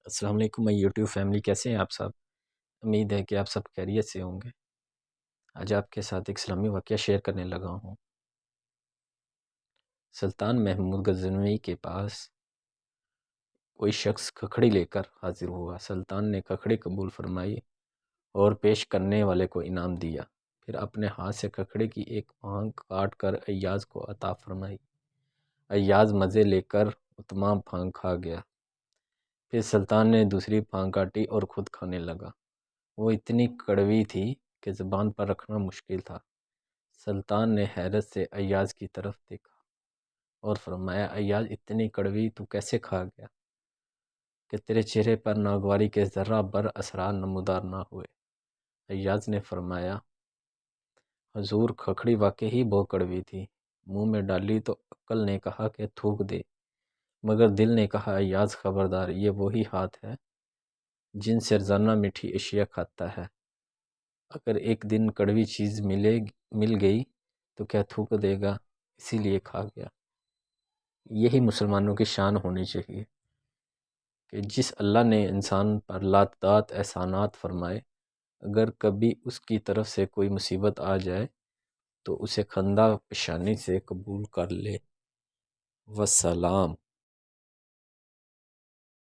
السلام علیکم میں یوٹیوب فیملی، کیسے ہیں آپ سب؟ امید ہے کہ آپ سب خیریت سے ہوں گے۔ آج آپ کے ساتھ ایک اسلامی واقعہ شیئر کرنے لگا ہوں۔ سلطان محمود غزنوی کے پاس کوئی شخص کھکھڑی لے کر حاضر ہوا۔ سلطان نے کھکھڑی قبول فرمائی اور پیش کرنے والے کو انعام دیا۔ پھر اپنے ہاتھ سے کھکھڑی کی ایک پھانک کاٹ کر ایاز کو عطا فرمائی۔ ایاز مزے لے کر وہ تمام پھانک کھا گیا۔ پھر سلطان نے دوسری پھانک کاٹی اور خود کھانے لگا۔ وہ اتنی کڑوی تھی کہ زبان پر رکھنا مشکل تھا۔ سلطان نے حیرت سے ایاز کی طرف دیکھا اور فرمایا، ایاز اتنی کڑوی تو کیسے کھا گیا کہ تیرے چہرے پر ناگواری کے ذرہ بر اثرات نمودار نہ ہوئے؟ ایاز نے فرمایا، حضور کھکھڑی واقعی بہت کڑوی تھی۔ منہ میں ڈالی تو عقل نے کہا کہ تھوک دے، مگر دل نے کہا ایاز خبردار، یہ وہی ہاتھ ہے جن سے روزانہ میٹھی اشیاء کھاتا ہے۔ اگر ایک دن کڑوی چیز مل گئی تو کیا تھوک دے گا؟ اسی لیے کھا گیا۔ یہی مسلمانوں کی شان ہونی چاہیے کہ جس اللہ نے انسان پر لاتعداد احسانات فرمائے، اگر کبھی اس کی طرف سے کوئی مصیبت آ جائے تو اسے خندہ پیشانی سے قبول کر لے۔ والسلام۔